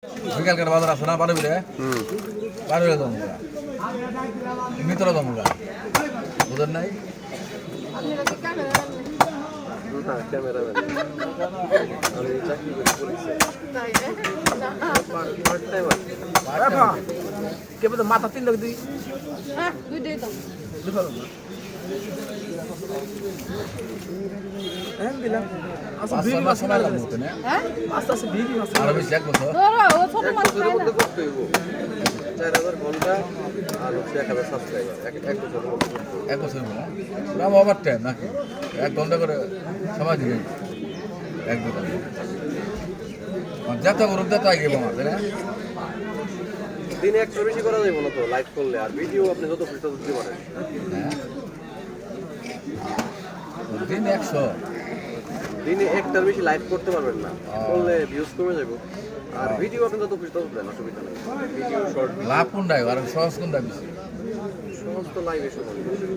বিকালকার বাজার আছে না পারবিলে পারবিলে দমুগা মিত্র দমুগা বুঝেন নাই মাথা 3 লাখ দিই দিলাম আস্তে আস্তে ভিড় আরো বেশি এক বছর 4000 ঘন্টা আর 1000 সাবস্ক্রাইবার এক বছর নাম ওভার টাইম নাকি 1 ঘন্টা করে সময় দিবেন এক ঘন্টা যত গ্রুপ যত আগে বাবা তাই না দিনে একটা বেশি করা যাবে না তো লাইভ করলে আর ভিডিও আপনি যত ফ্রি তত দিতে পারেন দিন 100 দিনে একটার বেশি লাইভ করতে পারবেন না করলে ভিউজ কমে যাবে আর ভিডিও আপনি যত ফ্রি তত দেন অসুবিধা নেই ভিডিও শর্ট লাভ কোনটাই আর সহজ কোনটা বেশি সমস্ত লাইভ এসে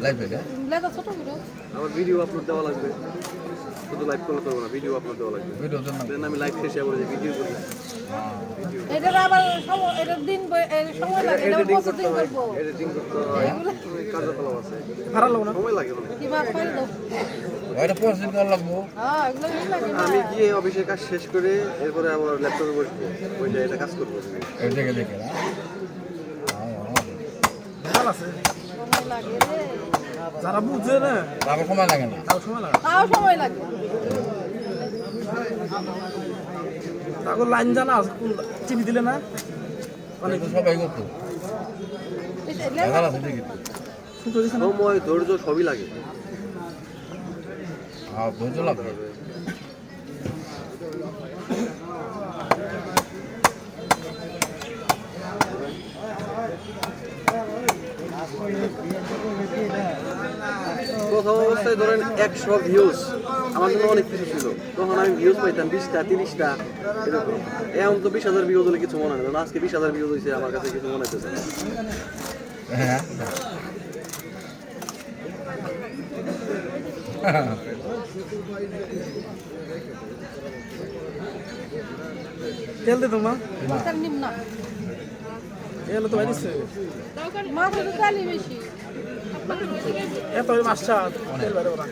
লাইভ এটা আমার ভিডিও আপলোড দেওয়া লাগবে শুধু লাইভ করলে করবো না ভিডিও আপলোড দেওয়া লাগবে ভিডিও জন্য দেন আমি লাইভ শেষে আবার ভিডিও করি এটার আবার এটা দিন সময় লাগে এটা প্রসেসিং করব এডিটিং করতে হয় কার্যকলাপ আছে ভাড়া লাগবে না সময় লাগে অনেক কি ভাব ফাইল দাও এটা প্রসেসিং করা লাগবো হ্যাঁ এগুলো লাগে না আমি গিয়ে অফিসের কাজ শেষ করে এরপরে আবার ল্যাপটপে বসবো ওই যে এটা কাজ করবো এই দেখে দেখে না ভালো আছে সময় লাগে রে যারা বুঝে না তারপর সময় লাগে না তার সময় লাগে তাও সময় লাগে তারপর লাইন জানা আছে কোন চিনি দিলে না অনেক সবাই করতো দেখা আছে দেখি শুনতে দিছে না সময় ধৈর্য সবই লাগে আর ধৈর্য লাগবে প্রথম অবস্থায় ধরেন 100 ভিউজ আমার জন্য অনেক কিছু ছিল তখন আমি ভিউজ পাইতাম 20টা 30টা এরকম এখন তো 20,000 ভিউজ হলে কিছু মনে হয় না আজকে 20,000 ভিউজ হয়েছে আমার কাছে কিছু মনে হইতেছে না হ্যাঁ তেল দে তোমা তার নিম না এলো তো বাইরে মাছ তো চালি বেশি এত মাছটা তেল বাইরে ওরা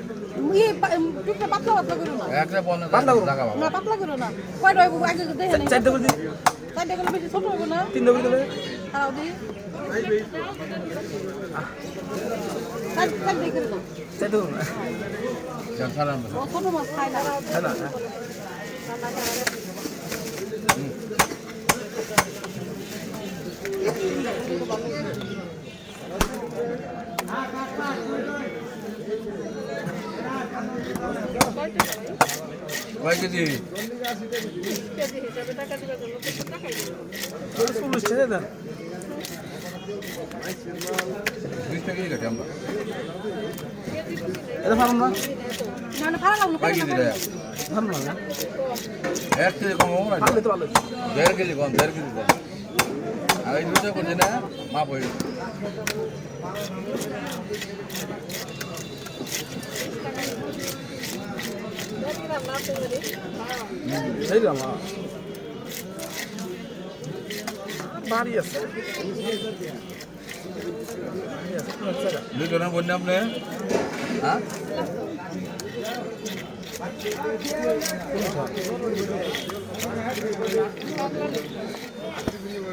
ইয়ে টুকরা পাতলা পাতলা করো না একটা বন্ধ জায়গা বাবা না পাতলা করো না কয়টা হইব আগে দেখে নেই চারটে করে দি চারটে গুলো বেশি ছোট হইব না তিনটে করে দিলে খাও দি চারটে করে দাও চারটে করে না সালাম ও ছোট মাছ খায় না হ্যাঁ না কয় কেজি 40 টাকা দেন 20 টাকা কেজি কাটি আমরা এটা ভালো না না ভালো লাগলো কয় কেজি রে ভালো না 1 কেজি কম হবে না ভালো তো ভালো 1.5 কেজি কম 1.5 কেজি কম আর এই দুটো করছে না মাপ হয়ে গেছে সেই রামা বাড়ি আছে দুটো না বললে আপনি হ্যাঁ